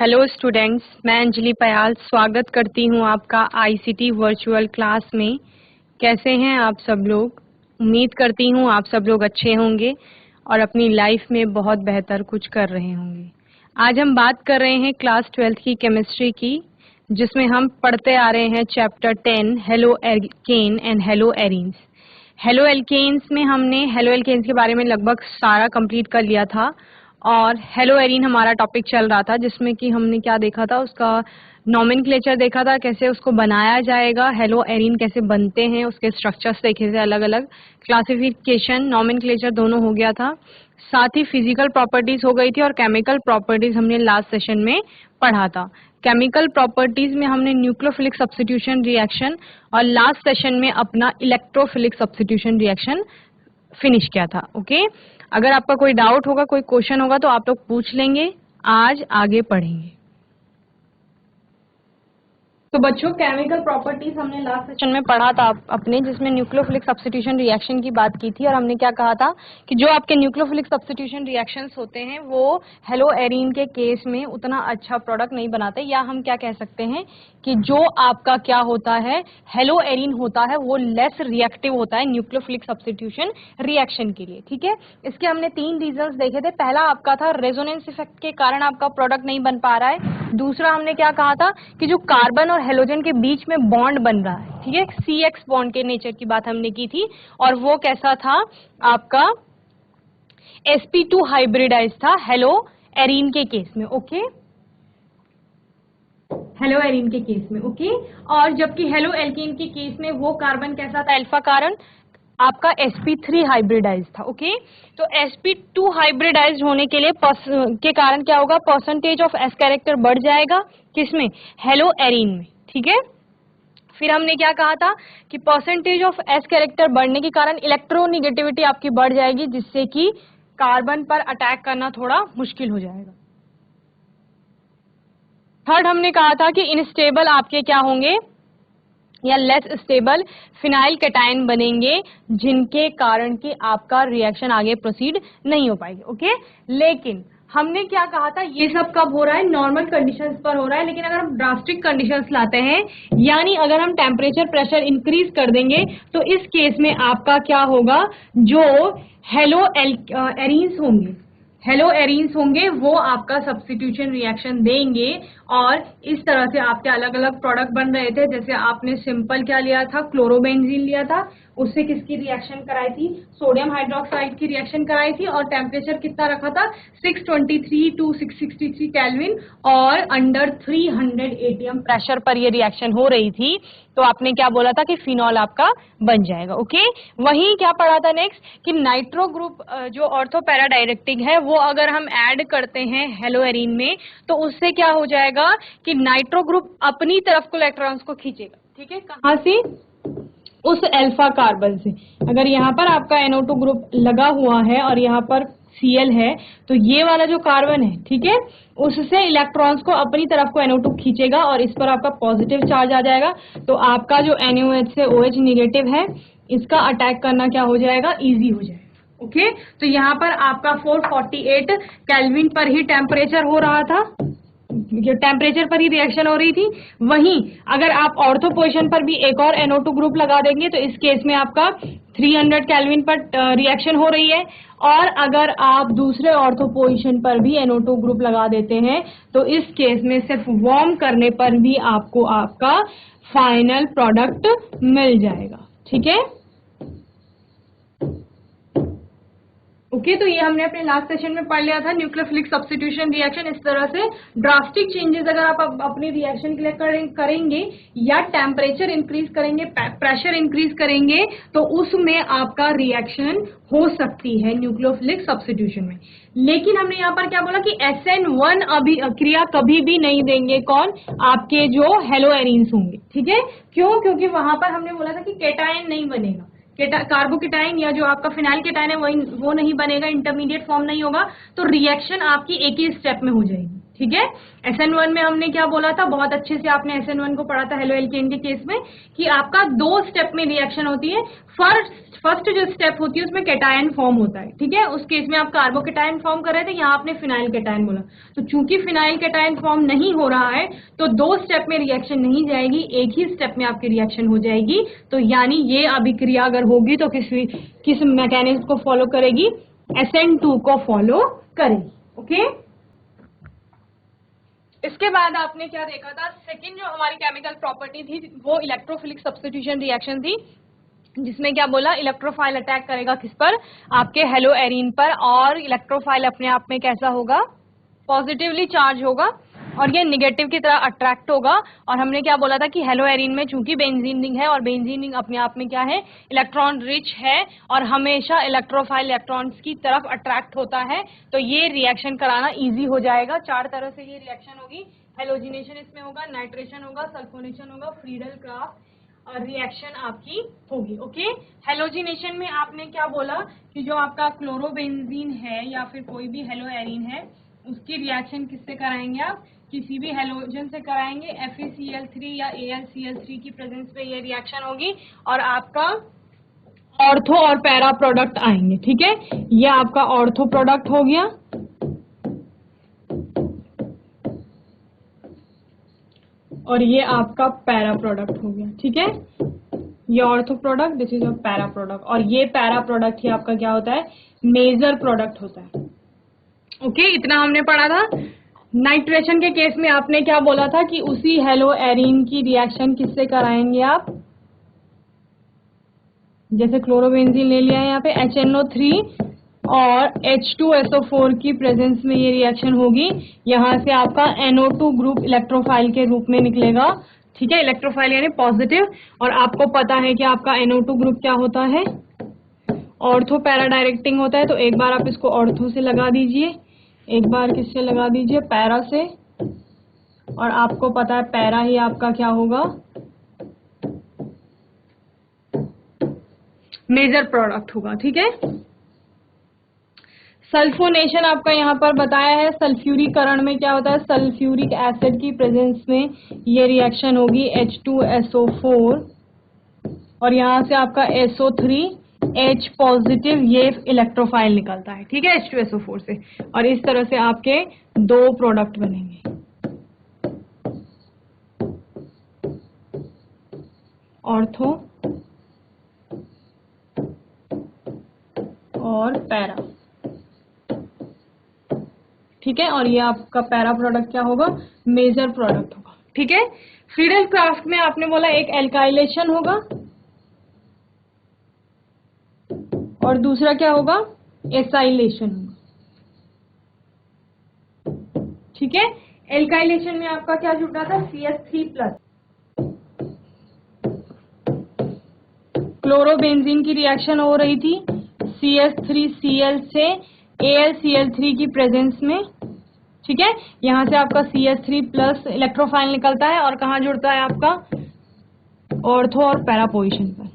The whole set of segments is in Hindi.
हेलो स्टूडेंट्स, मैं अंजलि पयाल स्वागत करती हूँ आपका आईसीटी वर्चुअल क्लास में। कैसे हैं आप सब लोग? उम्मीद करती हूँ आप सब लोग अच्छे होंगे और अपनी लाइफ में बहुत बेहतर कुछ कर रहे होंगे। आज हम बात कर रहे हैं क्लास 12th की केमिस्ट्री की, जिसमें हम पढ़ते आ रहे हैं chapter 10 haloalkane and haloarenes. Haloalkanes में हमने हेलो एल्केन्स के बारे में लगभग सारा कंप्लीट कर लिया था और हेलो एरीन हमारा टॉपिक चल रहा था, जिसमें कि हमने क्या देखा था, उसका नॉमेनक्लेचर देखा था, कैसे उसको बनाया जाएगा, हेलो एरीन कैसे बनते हैं, उसके स्ट्रक्चर्स देखे थे, अलग अलग क्लासिफिकेशन, नॉमेनक्लेचर दोनों हो गया था। साथ ही फिजिकल प्रॉपर्टीज हो गई थी और केमिकल प्रॉपर्टीज हमने लास्ट सेशन में पढ़ा था। केमिकल प्रॉपर्टीज में हमने न्यूक्लियोफिलिक सब्स्टिट्यूशन रिएक्शन और लास्ट सेशन में अपना इलेक्ट्रोफिलिक सब्स्टिट्यूशन रिएक्शन फिनिश किया था। ओके, अगर आपका कोई डाउट होगा, कोई क्वेश्चन होगा तो आप लोग पूछ लेंगे। आज आगे पढ़ेंगे। तो बच्चों, केमिकल प्रॉपर्टीज हमने लास्ट सेशन में पढ़ा था अपने, जिसमें न्यूक्लियोफिलिक सब्स्टिट्यूशन रिएक्शन की बात की थी और हमने क्या कहा था कि जो आपके न्यूक्लियोफिलिक सब्स्टिट्यूशन रिएक्शंस होते हैं वो हेलो एरीन के केस में उतना अच्छा प्रोडक्ट नहीं बनाते, या हम क्या कह सकते हैं कि जो आपका क्या होता है, हेलो एरीन होता है, वो लेस रिएक्टिव होता है न्यूक्लियोफिलिक सब्स्टिट्यूशन रिएक्शन के लिए। ठीक है, इसके हमने 3 रीजंस देखे थे। पहला आपका था रेजोनेंस इफेक्ट के कारण आपका प्रोडक्ट नहीं बन पा रहा है। दूसरा हमने क्या कहा था कि जो कार्बन और हेलोजन के बीच में बॉन्ड बन रहा है, ठीक है, CX बॉन्ड के नेचर की बात हमने की थी, और वो कैसा था, आपका sp2 हाइब्रिडाइज था हेलो एरीन के केस में। ओके, हेलो एरीन के केस में। ओके, और जबकि हेलो एल्कीन के केस में वो कार्बन कैसा था, अल्फा कार्बन, आपका sp3 हाइब्रिडाइज था। ओके, तो sp2 हाइब्रिडाइज होने के लिए के कारण क्या होगा, परसेंटेज ऑफ s कैरेक्टर बढ़ जाएगा, किसमें, हेलो एरीन में। ठीक है, फिर हमने क्या कहा था कि परसेंटेज ऑफ s कैरेक्टर बढ़ने के कारण इलेक्ट्रोनिगेटिविटी आपकी बढ़ जाएगी, जिससे कि कार्बन पर अटैक करना थोड़ा मुश्किल हो जाएगा। थर्ड हमने कहा था कि इनस्टेबल आपके क्या होंगे, या लेस स्टेबल फिनाइल कैटायन बनेंगे, जिनके कारण कि आपका रिएक्शन आगे प्रोसीड नहीं हो पाएगी। ओके, लेकिन हमने क्या कहा था, ये सब कब हो रहा है, नॉर्मल कंडीशंस पर हो रहा है। लेकिन अगर हम ड्रास्टिक कंडीशंस लाते हैं, यानी अगर हम टेम्परेचर प्रेशर इंक्रीज कर देंगे, तो इस केस में आपका क्या होगा, जो हेलो एरीन्स होंगे, हेलो एरीन्स होंगे, वो आपका सब्स्टिट्यूशन रिएक्शन देंगे और इस तरह से आपके अलग अलग प्रोडक्ट बन रहे थे। जैसे आपने सिंपल क्या लिया था, क्लोरोबेंजीन लिया था, उससे किसकी रिएक्शन कराई थी, सोडियम हाइड्रोक्साइड की रिएक्शन कराई थी, और टेम्परेचर कितना रखा था, 623 टू 663 केल्विन, और अंडर 300 ATM प्रेशर पर ये रिएक्शन हो रही थी। तो आपने क्या बोला था कि फिनॉल आपका बन जाएगा। ओके, वहीं क्या पढ़ा था नेक्स्ट, कि नाइट्रो ग्रुप जो ऑर्थो पैरा डायरेक्टिक है, वो अगर हम ऐड करते हैं हेलो एरीन में, तो उससे क्या हो जाएगा कि नाइट्रो ग्रुप अपनी तरफ को इलेक्ट्रॉन्स को खींचेगा। ठीक है, कहां से, उस अल्फा कार्बन से। अगर यहाँ पर आपका NO2 ग्रुप लगा हुआ है और यहाँ पर Cl है, तो ये वाला जो कार्बन है, ठीक है, उससे इलेक्ट्रॉन्स को अपनी तरफ को NO2 खींचेगा और इस पर आपका पॉजिटिव चार्ज आ जाएगा। तो आपका जो NaOH से OH निगेटिव है, इसका अटैक करना क्या हो जाएगा, इजी हो जाएगा। ओके, तो यहाँ पर आपका 448 केल्विन पर ही टेम्परेचर हो रहा था, जो टेम्परेचर पर ही रिएक्शन हो रही थी। वहीं अगर आप ऑर्थो पोजीशन पर भी एक और NO2 ग्रुप लगा देंगे, तो इस केस में आपका 300 केल्विन पर रिएक्शन हो रही है, और अगर आप दूसरे ऑर्थो पोजीशन पर भी NO2 ग्रुप लगा देते हैं, तो इस केस में सिर्फ वार्म करने पर भी आपको आपका फाइनल प्रोडक्ट मिल जाएगा। ठीक है, ओके, तो ये हमने अपने लास्ट सेशन में पढ़ लिया था, न्यूक्लियोफिलिक सब्स्टिट्यूशन रिएक्शन। इस तरह से ड्रास्टिक चेंजेस अगर आप अपनी रिएक्शन के लिए करेंगे या टेम्परेचर इंक्रीज करेंगे, प्रेशर इंक्रीज करेंगे, तो उसमें आपका रिएक्शन हो सकती है न्यूक्लियोफिलिक सब्स्टिट्यूशन में। लेकिन हमने यहाँ पर क्या बोला कि SN1 अभिक्रिया कभी भी नहीं देंगे, कौन, आपके जो हेलो एरीन्स होंगे। ठीक है, क्यों, क्योंकि वहां पर हमने बोला था कि केटायन नहीं बनेगा, कार्बोकेटाइन या जो आपका फिनाइल केटायन है वो नहीं बनेगा, इंटरमीडिएट फॉर्म नहीं होगा, तो रिएक्शन आपकी एक ही स्टेप में हो जाएगी। ठीक है। SN1 में हमने क्या बोला था, बहुत अच्छे से आपने SN1 को पढ़ा था हेलो एल्केन के केस में, कि आपका 2 स्टेप में रिएक्शन होती है। फर्स्ट जो स्टेप होती है उसमें कैटायन फॉर्म होता है, ठीक है। उस केस में आप कार्बोकैटायन फॉर्म कर रहे थे, यहाँ आपने फिनाइल कैटायन बोला। तो चूंकि फिनाइल कैटायन फॉर्म नहीं हो रहा है तो 2 स्टेप में रिएक्शन नहीं जाएगी, एक ही स्टेप में आपकी रिएक्शन हो जाएगी। तो यानी ये अभिक्रिया अगर होगी तो किस मैकेनिज्म को फॉलो करेगी, SN2 को फॉलो करेगी। ओके, इसके बाद आपने क्या देखा था, सेकंड जो हमारी केमिकल प्रॉपर्टी थी वो इलेक्ट्रोफिलिक सब्स्टिट्यूशन रिएक्शन थी, जिसमें क्या बोला, इलेक्ट्रोफाइल अटैक करेगा किस पर, आपके हेलो एरीन पर, और इलेक्ट्रोफाइल अपने आप में कैसा होगा, पॉजिटिवली चार्ज होगा, और ये निगेटिव की तरह अट्रैक्ट होगा। और हमने क्या बोला था कि हेलो एरीन में चूंकि बेंजीन रिंग है और बेंजीन रिंग अपने आप में क्या है, इलेक्ट्रॉन रिच है और हमेशा इलेक्ट्रोफाइल इलेक्ट्रॉन्स की तरफ अट्रैक्ट होता है, तो ये रिएक्शन कराना इजी हो जाएगा। 4 तरह से ये रिएक्शन होगी, हेलोजिनेशन इसमें होगा, नाइट्रेशन होगा, सल्फोनेशन होगा, फ्रीडल क्राफ्ट और रिएक्शन आपकी होगी। ओके, हेलोजिनेशन में आपने क्या बोला कि जो आपका क्लोरोबेंजीन है या फिर कोई भी हेलो एरीन है उसकी रिएक्शन किससे कराएंगे आप, किसी भी हेलोजन से कराएंगे, FeCl3 या AlCl3 की प्रेजेंस पे ये रिएक्शन होगी और आपका ऑर्थो और पैरा प्रोडक्ट आएंगे। ठीक है, ये आपका ऑर्थो प्रोडक्ट हो गया और ये आपका पैरा प्रोडक्ट हो गया। ठीक है, ये ortho product, this is a para product, और ये पैरा प्रोडक्ट ही आपका क्या होता है, मेजर प्रोडक्ट होता है। ओके, इतना हमने पढ़ा था। नाइट्रेशन के केस में आपने क्या बोला था कि उसी हेलो एरीन की रिएक्शन किससे कराएंगे आप, जैसे क्लोरोबेंजीन ले लिया है यहाँ पे, HNO3 और H2SO4 की प्रेजेंस में ये रिएक्शन होगी। यहाँ से आपका NO2 ग्रुप इलेक्ट्रोफाइल के रूप में निकलेगा। ठीक है, इलेक्ट्रोफाइल यानी पॉजिटिव, और आपको पता है कि आपका NO2 ग्रुप क्या होता है, ऑर्थो पैरा डायरेक्टिंग होता है। तो एक बार आप इसको ऑर्थो से लगा दीजिए, एक बार किससे लगा दीजिए, पैरा से, और आपको पता है पैरा ही आपका क्या होगा, मेजर प्रोडक्ट होगा। ठीक है, सल्फोनेशन आपका यहाँ पर बताया है, सल्फ्यूरीकरण में क्या होता है, सल्फ्यूरिक एसिड की प्रेजेंस में ये रिएक्शन होगी, H2SO4 और यहाँ से आपका SO3 H पॉजिटिव, ये इलेक्ट्रोफाइल निकलता है। ठीक है, H2SO4 से, और इस तरह से आपके 2 प्रोडक्ट बनेंगे, ऑर्थो और पैरा। ठीक है, और ये आपका पैरा प्रोडक्ट क्या होगा, मेजर प्रोडक्ट होगा। ठीक है, फ्रीडल क्राफ्ट में आपने बोला एक एल्काइलेशन होगा और दूसरा क्या होगा, एसाइलेशन होगा। ठीक है, एल्काइलेशन में आपका क्या जुड़ रहा था, CS3+, क्लोरोबेंजीन की रिएक्शन हो रही थी CS3Cl से AlCl3 की प्रेजेंस में। ठीक है, यहां से आपका CS3+ इलेक्ट्रोफाइल निकलता है और कहां जुड़ता है आपका, ऑर्थो और पैरा पोजीशन पर।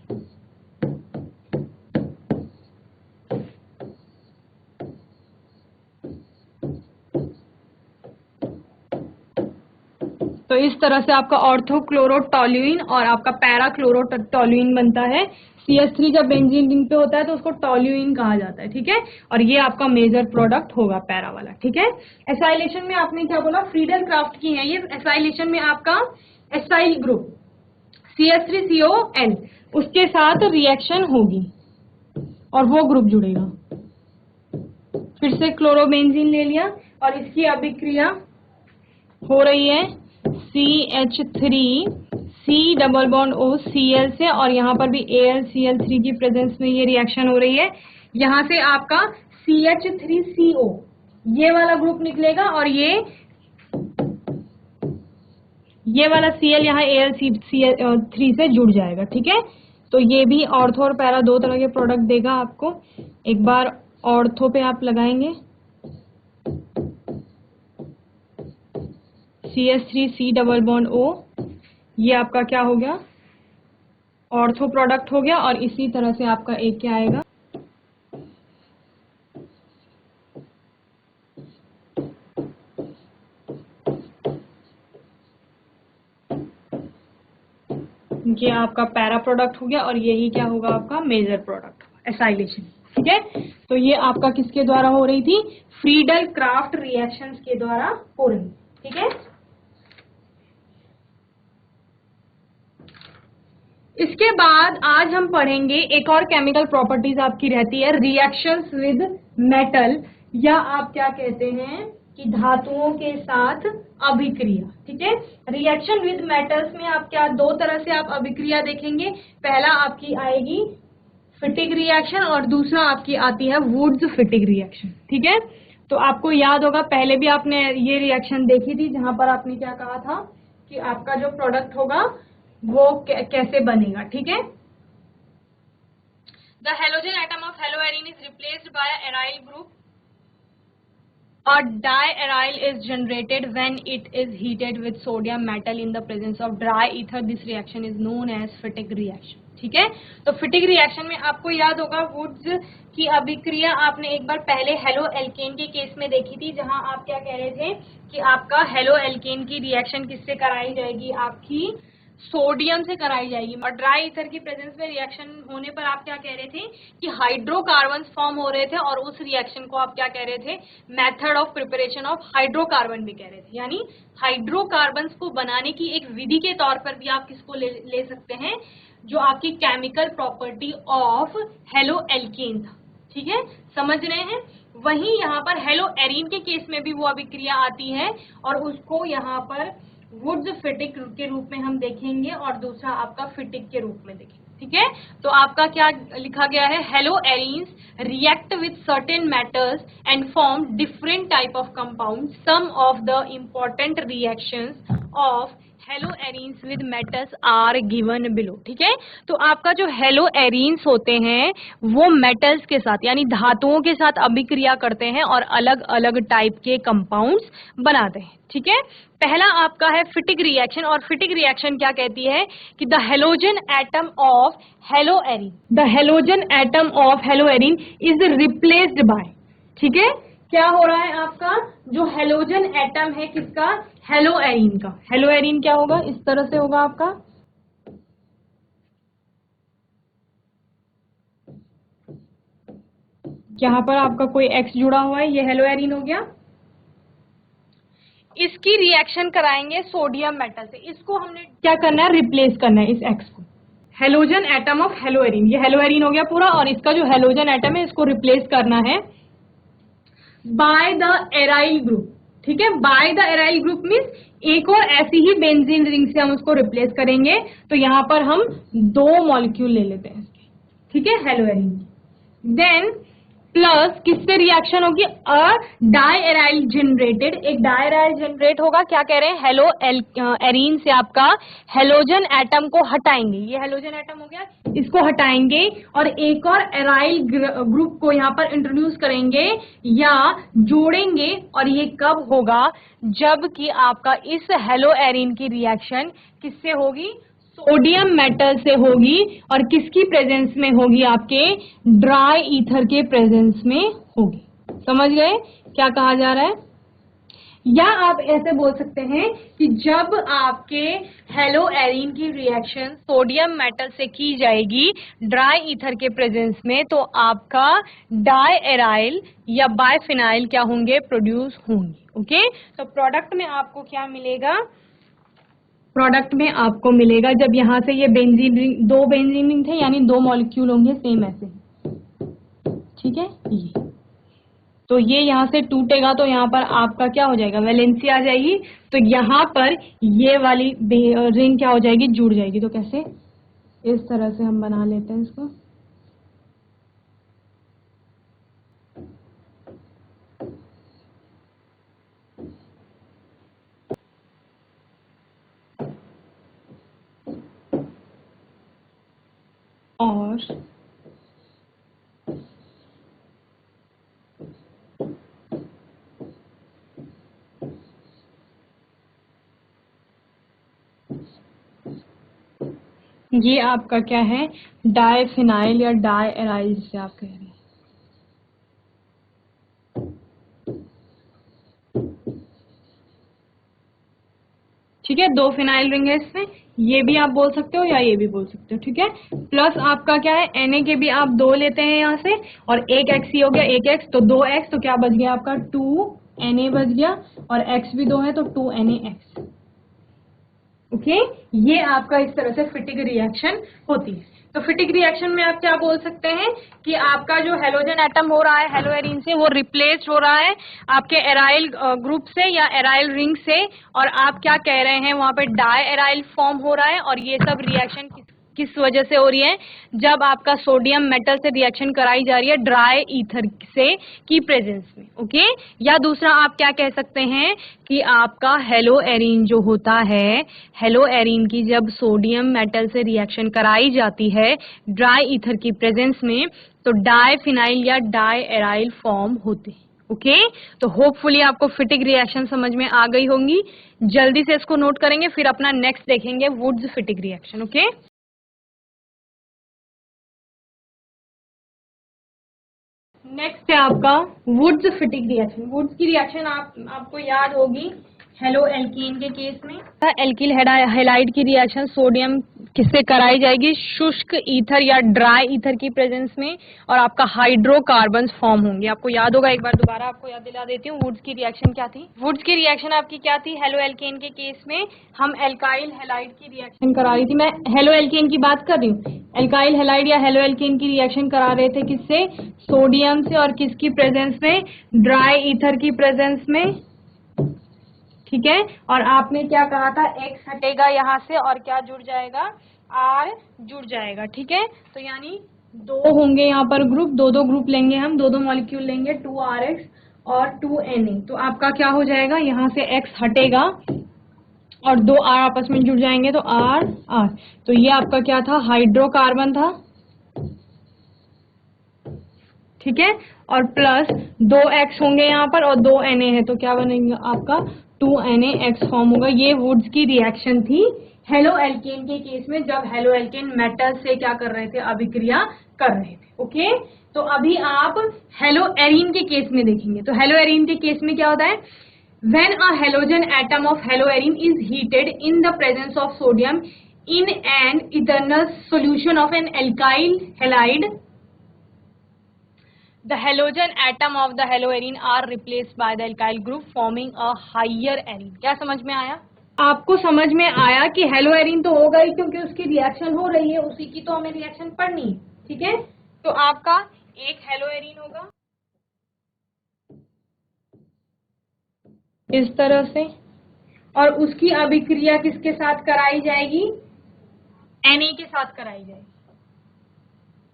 तो इस तरह से आपका ऑर्थो क्लोरोटोल्यूइन और आपका पैरा क्लोरोटोल्यूइन बनता है। CS3 जब बेंजीन रिंग पे होता है तो उसको टोल्यूइन कहा जाता है। ठीक है, और ये आपका मेजर प्रोडक्ट होगा पैरा वाला। ठीक है, एसाइलेशन में आपने क्या बोला, फ्रीडल क्राफ्ट की है ये। एसाइलेशन में आपका एसाइल ग्रुप CS3COL उसके साथ रिएक्शन होगी और वो ग्रुप जुड़ेगा। फिर से क्लोरोबेंजीन ले लिया और इसकी अभिक्रिया हो रही है CH3C+O से, और यहाँ पर भी AlCl3 की प्रेजेंस में ये रिएक्शन हो रही है। यहाँ से आपका CH3CO ये वाला ग्रुप निकलेगा और ये वाला Cl यहाँ AlCl3 से जुड़ जाएगा। ठीक है, तो ये भी ऑर्थो और पैरा 2 तरह के प्रोडक्ट देगा आपको। एक बार ऑर्थो पे आप लगाएंगे CH3C+O, ये आपका क्या हो गया, ऑर्थो प्रोडक्ट हो गया। और इसी तरह से आपका एक क्या आएगा, ये आपका पैरा प्रोडक्ट हो गया और यही क्या होगा आपका मेजर प्रोडक्ट, एसाइलेशन। ठीक है, तो ये आपका किसके द्वारा हो रही थी, फ्रीडल क्राफ्ट रिएक्शंस के द्वारा हो रही। ठीक है, इसके बाद आज हम पढ़ेंगे एक और केमिकल प्रॉपर्टीज आपकी रहती है रिएक्शंस विद मेटल, या आप क्या कहते हैं कि धातुओं के साथ अभिक्रिया। ठीक है, रिएक्शन विद मेटल्स में आप क्या दो तरह से आप अभिक्रिया देखेंगे, पहला आपकी आएगी फिटिग रिएक्शन और दूसरा आपकी आती है वुड्स फिटिग रिएक्शन। ठीक है, तो आपको याद होगा पहले भी आपने ये रिएक्शन देखी थी जहां पर आपने क्या कहा था कि आपका जो प्रोडक्ट होगा वो कैसे बनेगा। ठीक है, the halogen atom of haloarene is replaced by aryl group or diaryl is generated when it is heated with sodium metal in the presence of dry ether. This reaction is known as Fittig reaction. ठीक है, तो फिटिग रिएक्शन में आपको याद होगा वुड्स की अभिक्रिया आपने एक बार पहले हेलो एल्केन के केस में देखी थी, जहां आप क्या कह रहे थे कि आपका हेलो एल्केन की रिएक्शन किससे कराई जाएगी, आपकी सोडियम से कराई जाएगी। और ड्राई ईथर की प्रेजेंस में रिएक्शन होने पर आप क्या कह रहे थे कि हाइड्रोकार्बन्स फॉर्म हो रहे थे, और उस रिएक्शन को आप क्या कह रहे थे, method of preparation of hydrocarbon भी कह रहे थे। यानी हाइड्रोकार्बन्स को बनाने की एक विधि के तौर पर भी आप किसको ले सकते हैं, जो आपकी chemical property of halo alkane था। ठीक है, समझ रहे हैं। वहीं यहाँ पर हेलो एरीन के केस में भी वो अभिक्रिया आती है और उसको यहाँ पर वुड्स फिटिक के रूप में हम देखेंगे और दूसरा आपका फिटिक के रूप में देखेंगे। ठीक है, तो आपका क्या लिखा गया है, haloarenes react with certain metals and form different type of compound. Some of the important reactions of haloarenes with metals are given below. ठीक है, तो आपका जो हेलो एरीन्स होते हैं वो मेटल्स के साथ यानी धातुओं के साथ अभिक्रिया करते हैं और अलग अलग टाइप के कंपाउंड्स बनाते हैं। ठीक है, पहला आपका है फिटिग रिएक्शन, और फिटिग रिएक्शन क्या कहती है कि the halogen atom of hello arene, the halogen atom of hello arene is replaced bye. ठीक है, क्या हो रहा है, आपका जो हेलोजन एटम है किसका, हेलो एरीन का। हेलो एरीन क्या होगा, इस तरह से होगा आपका, यहाँ पर आपका कोई एक्स जुड़ा हुआ है, ये हेलो एरीन हो गया। इसकी रिएक्शन कराएंगे सोडियम मेटल से, इसको हमने क्या करना है, रिप्लेस करना है इस एक्स को। Halogen atom of hello arene, ये हेलो एरीन हो गया पूरा, और इसका जो हेलोजन एटम है इसको रिप्लेस करना है बाय द एराइल ग्रुप। ठीक है, by the aryl group means एक और ऐसी ही बेंजीन रिंग से हम उसको रिप्लेस करेंगे। तो यहां पर हम दो मॉलिक्यूल ले लेते हैं इसके। ठीक है, हेलो एरीन, देन प्लस किससे रिएक्शन होगी, अ डायएराइल जनरेटेड, एक डायएराइल जनरेट होगा। क्या कह रहे हैं, हेलो एरीन से आपका हेलोजन एटम को हटाएंगे, ये हेलोजन एटम हो गया, इसको हटाएंगे और एक और एराइल ग्रुप को यहाँ पर इंट्रोड्यूस करेंगे या जोड़ेंगे। और ये कब होगा, जबकि आपका इस हेलो एरीन की रिएक्शन किससे होगी, सोडियम मेटल से होगी, और किसकी प्रेजेंस में होगी, आपके ड्राई ईथर के प्रेजेंस में होगी। समझ गए क्या कहा जा रहा है, या आप ऐसे बोल सकते हैं कि जब आपके हेलो एरीन की रिएक्शन सोडियम मेटल से की जाएगी ड्राई ईथर के प्रेजेंस में, तो आपका डायएराइल या बायफिनाइल क्या होंगे, प्रोड्यूस होंगे। ओके, तो प्रोडक्ट में आपको क्या मिलेगा, प्रोडक्ट में आपको मिलेगा, जब यहां से ये बेंजीन रिंग, दो बेंजीन रिंग थे यानी दो मॉलिक्यूल होंगे सेम ऐसे। ठीक है, ये तो ये यहां से टूटेगा तो यहाँ पर आपका क्या हो जाएगा, वैलेंसी आ जाएगी। तो यहाँ पर ये वाली रिंग क्या हो जाएगी, जुड़ जाएगी। तो कैसे, इस तरह से हम बना लेते हैं इसको। और ये आपका क्या है, डायफिनाइल या डायएराइल से आप कह रहे हैं। ठीक है, 2 फिनाइल रिंग है इसमें, ये भी आप बोल सकते हो या ये भी बोल सकते हो, ठीक है। प्लस आपका क्या है, Na के भी आप 2 लेते हैं यहाँ से, और एक X ही हो गया, एक X तो 2X, तो क्या बच गया आपका 2Na बच गया, और X भी 2 है तो 2NaX। ओके, ये आपका इस तरह से फिटिक रिएक्शन होती है। तो फिटिक रिएक्शन में आप क्या बोल सकते हैं कि आपका जो हेलोजन एटम हो रहा है हेलो एरीन से, वो रिप्लेस हो रहा है आपके एराइल ग्रुप से या एराइल रिंग से, और आप क्या कह रहे हैं, वहां पे डाई एराइल फॉर्म हो रहा है। और ये सब रिएक्शन किस वजह से हो रही है, जब आपका सोडियम मेटल से रिएक्शन कराई जा रही है ड्राई ईथर से की प्रेजेंस में। ओके, या दूसरा आप क्या कह सकते हैं कि आपका हेलो एरीन जो होता है, हेलो एरीन की जब सोडियम मेटल से रिएक्शन कराई जाती है ड्राई ईथर की प्रेजेंस में, तो डाई फिनाइल या डाई एराइल फॉर्म होते हैं। ओके, तो होपफुली आपको फिटिक रिएक्शन समझ में आ गई होंगी। जल्दी से इसको नोट करेंगे, फिर अपना नेक्स्ट देखेंगे Wurtz Fittig reaction. Okay, next है आपका वुड्स फिटिक रिएक्शन। वुड्स की रिएक्शन आपको याद होगी हेलो एल्कीन के केस में, एल्किल हैलाइड की रिएक्शन सोडियम किससे कराई जाएगी, शुष्क ईथर या ड्राई ईथर की प्रेजेंस में, और आपका हाइड्रोकार्बन्स फॉर्म होंगे। आपको याद होगा, एक बार दोबारा आपको याद दिला देती हूँ वुड्स की रिएक्शन क्या थी। वुड्स की रिएक्शन आपकी क्या थी, हेलो एल्केन के केस में हम एल्काइल हैलाइड की रिएक्शन करा रही थी। मैं हेलो एल्केन की बात कर रही हूँ, एल्काइल हैलाइड या हेलो एल्केन की रिएक्शन करा रहे थे किससे, सोडियम से, और किसकी प्रेजेंस में, ड्राई ईथर की प्रेजेंस में। ठीक है, और आपने क्या कहा था, X हटेगा यहाँ से और क्या जुड़ जाएगा, R जुड़ जाएगा। ठीक है, तो यानी 2 होंगे यहाँ पर ग्रुप, 2 ग्रुप लेंगे हम, 2 मॉलिक्यूल लेंगे, 2RX और 2Na। तो आपका क्या हो जाएगा, यहाँ से X हटेगा और 2R आपस में जुड़ जाएंगे, तो R। तो ये आपका क्या था, हाइड्रोकार्बन था। ठीक है, और प्लस 2X होंगे यहाँ पर और 2Na है, तो क्या बनेगा आपका 2NaX फॉर्म होगा। ये वुड्स की रिएक्शन थी हेलो एल्केन के केस में, जब हेलो एल्केन मेटल से क्या कर रहे थे, अभिक्रिया कर रहे थे। ओके, तो अभी आप हेलो एरीन के केस में देखेंगे। तो हेलो एरीन के केस में क्या होता है, when a halogen atom of haloarine is heated in the presence of sodium in an eternal solution of an alkyl halide, the halogen atom of the haloarine are replaced by the alkyl group forming a higher arene। क्या समझ में आया, आपको समझ में आया कि हेलोएरीन तो होगा ही, क्योंकि उसकी रिएक्शन हो रही है, उसी की तो हमें रिएक्शन पढ़नी है। ठीक है, तो आपका एक हेलोएरीन होगा इस तरह से, और उसकी अभिक्रिया किसके साथ कराई जाएगी, Na के साथ कराई जाएगी।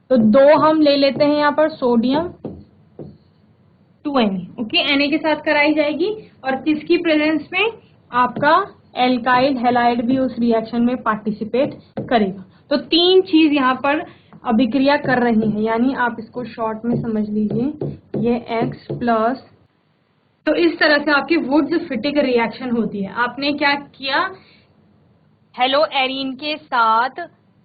तो 2 हम ले लेते हैं यहाँ पर सोडियम 2Na। ओके, Na के साथ कराई जाएगी, और किसकी प्रेजेंस में, आपका एल्काइल हैलाइड भी उस रिएक्शन में पार्टिसिपेट करेगा। तो 3 चीज यहाँ पर अभिक्रिया कर रही है, यानी आप इसको शॉर्ट में समझ लीजिए, ये X प्लस, तो इस तरह से आपकी वुड्स फिटिक रिएक्शन होती है। आपने क्या किया, हेलो एरीन के साथ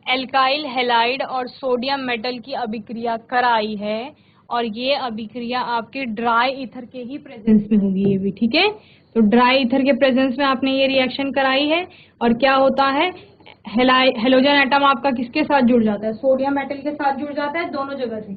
एल्काइल हैलाइड और सोडियम मेटल की अभिक्रिया कराई है, और ये अभिक्रिया आपके ड्राई ईथर के ही प्रेजेंस में होगी ये भी। ठीक है, तो ड्राई ईथर के प्रेजेंस में आपने ये रिएक्शन कराई है, और क्या होता है, हेलोजन एटम आपका किसके साथ जुड़ जाता है, सोडियम मेटल के साथ जुड़ जाता है, दोनों जगह से,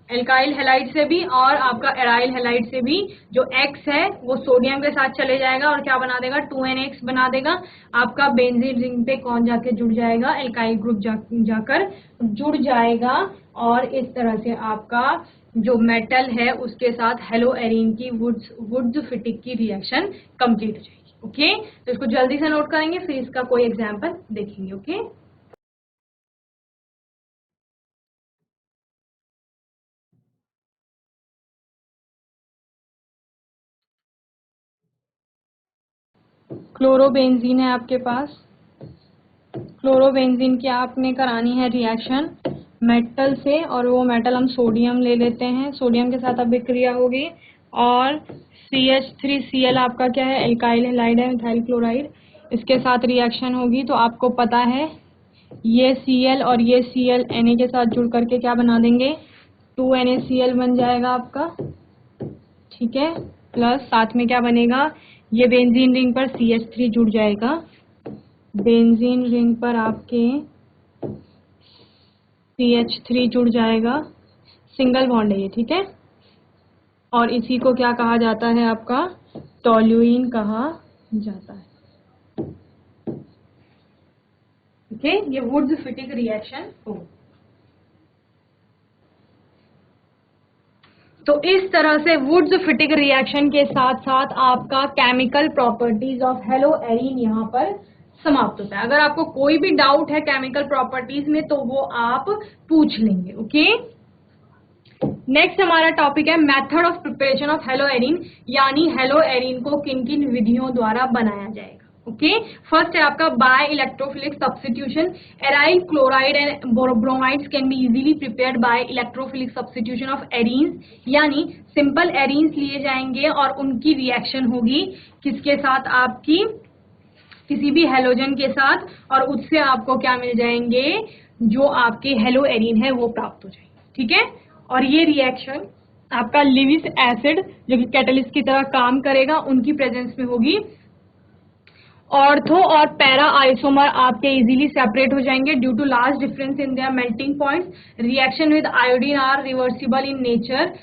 एल्काइल हैलाइड से भी और आपका एराइल हैलाइड से भी। जो X है वो सोडियम के साथ चले जाएगा और क्या बना देगा, 2NX बना देगा। आपका बेंजीन रिंग पे कौन जाके जुड़ जाएगा, एल्काइल ग्रुप जाकर जुड़ जाएगा, और इस तरह से आपका जो मेटल है उसके साथ हेलो एरीन की वुड्स फिटिक की रिएक्शन कंप्लीट हो जाएगी। ओके, तो इसको जल्दी से नोट करेंगे, फिर इसका कोई एग्जाम्पल देखेंगे। ओके, क्लोरोबेंजीन है आपके पास, क्लोरोबेंजीन की आपने करानी है रिएक्शन मेटल से, और वो मेटल हम सोडियम ले लेते हैं, सोडियम के साथ अभिक्रिया होगी, और CH3Cl आपका क्या है, एल्काइल हैलाइड है, मिथाइल क्लोराइड, इसके साथ रिएक्शन होगी। तो आपको पता है ये Cl और ये Cl Na के साथ जुड़ करके क्या बना देंगे, 2NaCl बन जाएगा आपका। ठीक है, प्लस साथ में क्या बनेगा, ये बेंजीन रिंग पर CH3 जुड़ जाएगा, बेंजीन रिंग पर आपके CH3 जुड़ जाएगा, सिंगल बॉन्ड है ये, ठीक है। और इसी को क्या कहा जाता है, आपका टॉल्यूइन कहा जाता है। ओके, ये वुड्स-फिटिक रिएक्शन हो। तो इस तरह से वुड्स-फिटिक रिएक्शन के साथ साथ आपका केमिकल प्रॉपर्टीज ऑफ हेलोएरीन यहाँ पर समाप्त होता है। अगर आपको कोई भी डाउट है केमिकल प्रॉपर्टीज में तो वो आप पूछ लेंगे। ओके, नेक्स्ट हमारा टॉपिक है method of preparation of haloarene, यानी हेलोएरीन को किन किन विधियों द्वारा बनाया जाएगा। ओके, फर्स्ट है आपका by electrophilic substitution. Aryl chloride and bromides can be easily prepared by electrophilic substitution of arenes, यानी सिंपल एरीन्स लिए जाएंगे और उनकी रिएक्शन होगी किसके साथ, आपकी किसी भी हेलोजन के साथ, और उससे आपको क्या मिल जाएंगे, जो आपके हेलोएरीन है वो प्राप्त हो जाएंगे। ठीक है, और ये रिएक्शन आपका लिविस एसिड जो कि कैटलिस्ट की तरह काम करेगा उनकी प्रेजेंस में होगी। ऑर्थो और पैरा आइसोमर आपके इजीली सेपरेट हो जाएंगे due to large difference in their melting points. Reaction with iodine are reversible in nature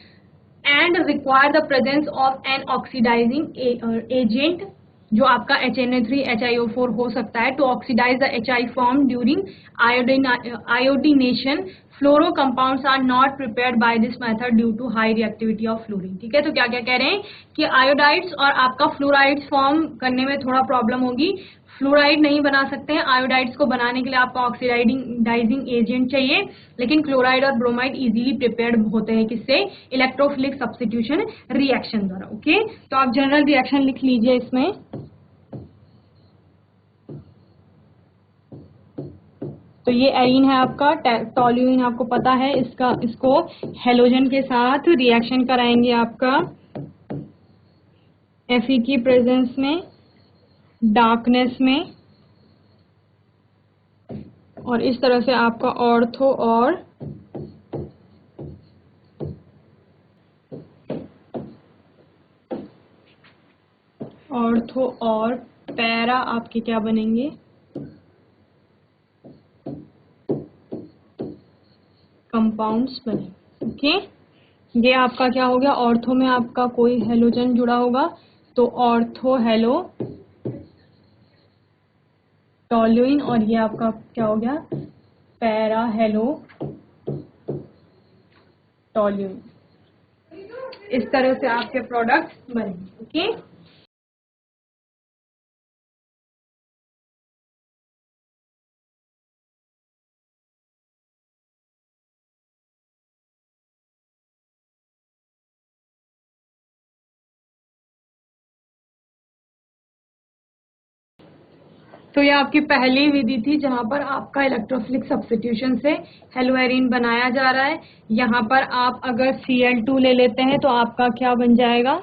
and require the presence of an oxidising agent, जो आपका HNO3 HiO4 हो सकता है, to oxidise the HI form during iodination. Fluoro compounds are not prepared by this method due to high reactivity of fluorine. ठीक है, तो क्या क्या कह रहे हैं कि आयोडाइड्स और आपका फ्लोराइड्स फॉर्म करने में थोड़ा प्रॉब्लम होगी, फ्लोराइड नहीं बना सकते हैं। आयोडाइड्स को बनाने के लिए आपको ऑक्सीडाइजिंग एजेंट चाहिए, लेकिन क्लोराइड और ब्रोमाइड इजीली प्रिपेयर्ड होते हैं किससे, इलेक्ट्रोफिलिक सब्स्टिट्यूशन रिएक्शन द्वारा। ओके, तो आप जनरल रिएक्शन लिख लीजिए इसमें। तो ये एरीन है आपका, टॉल्यूइन आपको पता है, इसको हेलोजन के साथ रिएक्शन कराएंगे आपका Fe की प्रेजेंस में, डार्कनेस में, और इस तरह से आपका ऑर्थो और पैरा आपके क्या बनेंगे, कंपाउंड्स बनेंगे। ओके, ये आपका क्या हो गया, ऑर्थो में आपका कोई हेलोजन जुड़ा होगा तो ऑर्थो हेलो टॉल्यूइन, और ये आपका क्या हो गया, पैरा हेलो टॉल्यूइन। इस तरह से आपके प्रोडक्ट्स बनेंगे। ओके, तो ये आपकी पहली विधि थी जहां पर आपका इलेक्ट्रोफिलिक सब्स्टिट्यूशन से हेलोएरीन बनाया जा रहा है। यहाँ पर आप अगर Cl2 ले लेते हैं तो आपका क्या बन जाएगा,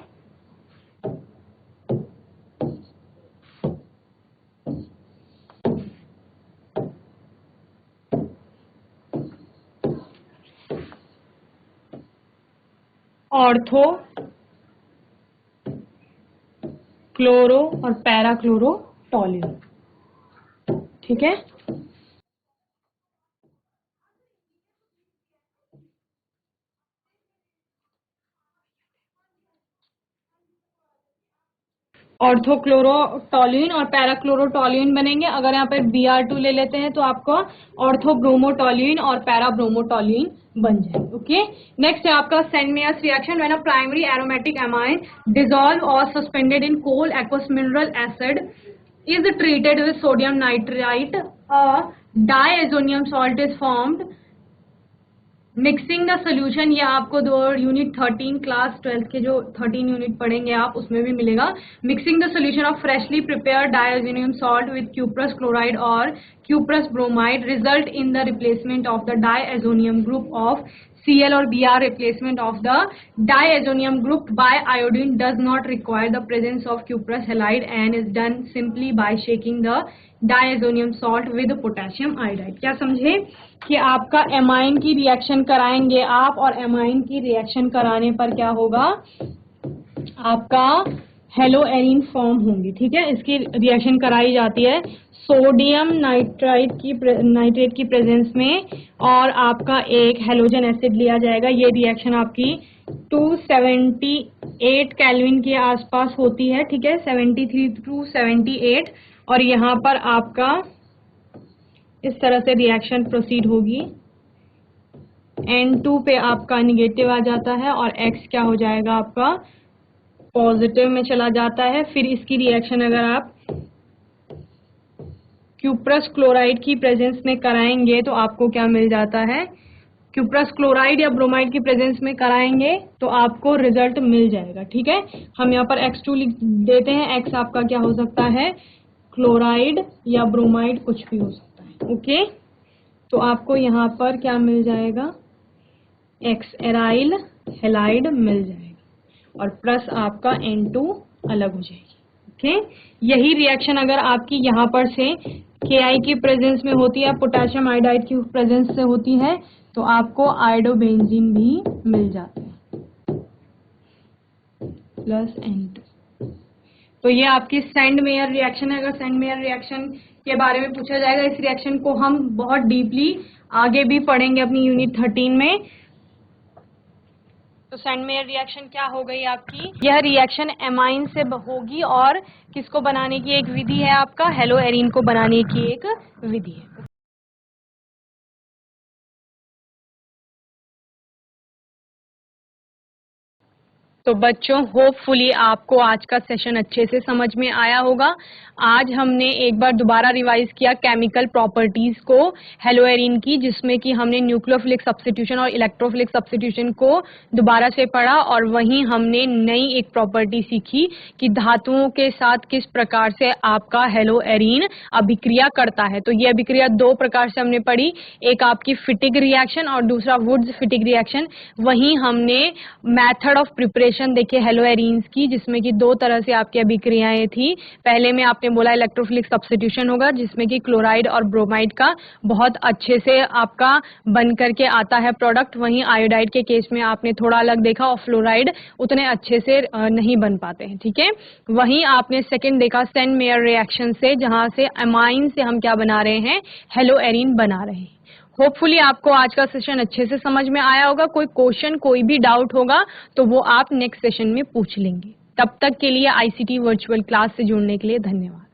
ऑर्थो क्लोरो और पैरा क्लोरो टॉल्यूइन। ठीक है, ऑर्थोक्लोरोटॉल्यूइन और पैराक्लोरोटॉल्यूइन बनेंगे। अगर यहाँ पर Br2 ले लेते हैं तो आपका ऑर्थोब्रोमोटॉल्यूइन और पैराब्रोमोटॉल्यूइन बन जाएंगे। ओके, नेक्स्ट है आपका Sandmeyer's reaction. When a primary aromatic amine dissolve और suspended in cold aqueous mineral acid is treated with sodium nitrite, a diazonium salt is formed. Mixing the solution, ये आपको दो यूनिट 13 क्लास 12 के जो 13 यूनिट पढ़ेंगे आप उसमें भी मिलेगा। Mixing the solution of freshly prepared diazonium salt with cuprous chloride और cuprous bromide result in the replacement of the diazonium group of Cl or Br. Replacement of the diazonium group by iodine does not require the presence of cuprous halide and is done simply by shaking the diazonium salt with potassium iodide. क्या समझे कि आपका एमाइन की रिएक्शन कराएंगे आप, और एमाइन की रिएक्शन कराने पर क्या होगा, आपका हेलो एरीन फॉर्म होंगी, ठीक है। इसकी रिएक्शन कराई जाती है सोडियम नाइट्रेट की प्रेजेंस में, और आपका एक हेलोजन एसिड लिया जाएगा। ये रिएक्शन आपकी 278 केल्विन के आसपास होती है, ठीक है, 73 to 78। और यहाँ पर आपका इस तरह से रिएक्शन प्रोसीड होगी। N2 पे आपका निगेटिव आ जाता है और X क्या हो जाएगा आपका पॉजिटिव में चला जाता है। फिर इसकी रिएक्शन अगर आप क्यूप्रस क्लोराइड की प्रेजेंस में कराएंगे तो आपको क्या मिल जाता है, क्यूप्रस क्लोराइड या ब्रोमाइड की प्रेजेंस में कराएंगे तो आपको रिजल्ट मिल जाएगा, ठीक है। हम यहाँ पर X2 लिख देते हैं। X आपका क्या हो सकता है, क्लोराइड या ब्रोमाइड, कुछ भी हो सकता है, ओके। तो आपको यहाँ पर क्या मिल जाएगा, X एराइल हेलाइड मिल जाएगा और प्लस आपका N2 अलग हो जाएगी, ओके। यही रिएक्शन अगर आपकी यहाँ पर से Ki की प्रेजेंस में होती है, पोटेशियम आयोडाइड की प्रेजेंस से होती है, तो आपको आयोडोबेंजीन भी मिल जाता है प्लस N2। तो ये आपकी सेंड मेयर रिएक्शन है। अगर सेंड मेयर रिएक्शन के बारे में पूछा जाएगा, इस रिएक्शन को हम बहुत डीपली आगे भी पढ़ेंगे अपनी यूनिट 13 में। तो सेंड मेयर रिएक्शन क्या हो गई आपकी, यह रिएक्शन एमाइन से होगी और किसको बनाने की एक विधि है, आपका हेलो एरीन को बनाने की एक विधि है। तो बच्चों, होपफुली आपको आज का सेशन अच्छे से समझ में आया होगा। आज हमने एक बार दोबारा रिवाइज किया केमिकल प्रॉपर्टीज को हेलो एरीन की, जिसमें कि हमने न्यूक्लियोफिलिक सब्स्टिट्यूशन और इलेक्ट्रोफिलिक सब्स्टिट्यूशन को दोबारा से पढ़ा, और वहीं हमने नई एक प्रॉपर्टी सीखी कि धातुओं के साथ किस प्रकार से आपका हेलो एरीन अभिक्रिया करता है। तो ये अभिक्रिया दो प्रकार से हमने पढ़ी, एक आपकी फिटिग रिएक्शन और दूसरा वुड्स फिटिग रिएक्शन। वहीं हमने मेथड ऑफ प्रिपरेशन देखिए हेलो एरीन्स की, जिसमें कि दो तरह से आपकी अभिक्रियाएं थी। पहले में आपने बोला इलेक्ट्रोफिलिक सब्स्टिट्यूशन होगा, जिसमें कि क्लोराइड और ब्रोमाइड का बहुत अच्छे से आपका बन करके आता है प्रोडक्ट। वहीं आयोडाइड के केस में आपने थोड़ा अलग देखा और फ्लोराइड उतने अच्छे से नहीं बन पाते हैं, ठीक है। वहीं आपने सेकंड देखा सेंड मेयर रिएक्शन से, जहां से अमाइन से हम क्या बना रहे हैं, हेलो एरीन बना रहे हैं। होपफुली आपको आज का सेशन अच्छे से समझ में आया होगा। कोई क्वेश्चन, कोई भी डाउट होगा तो वो आप नेक्स्ट सेशन में पूछ लेंगे। तब तक के लिए ICT वर्चुअल क्लास से जुड़ने के लिए धन्यवाद।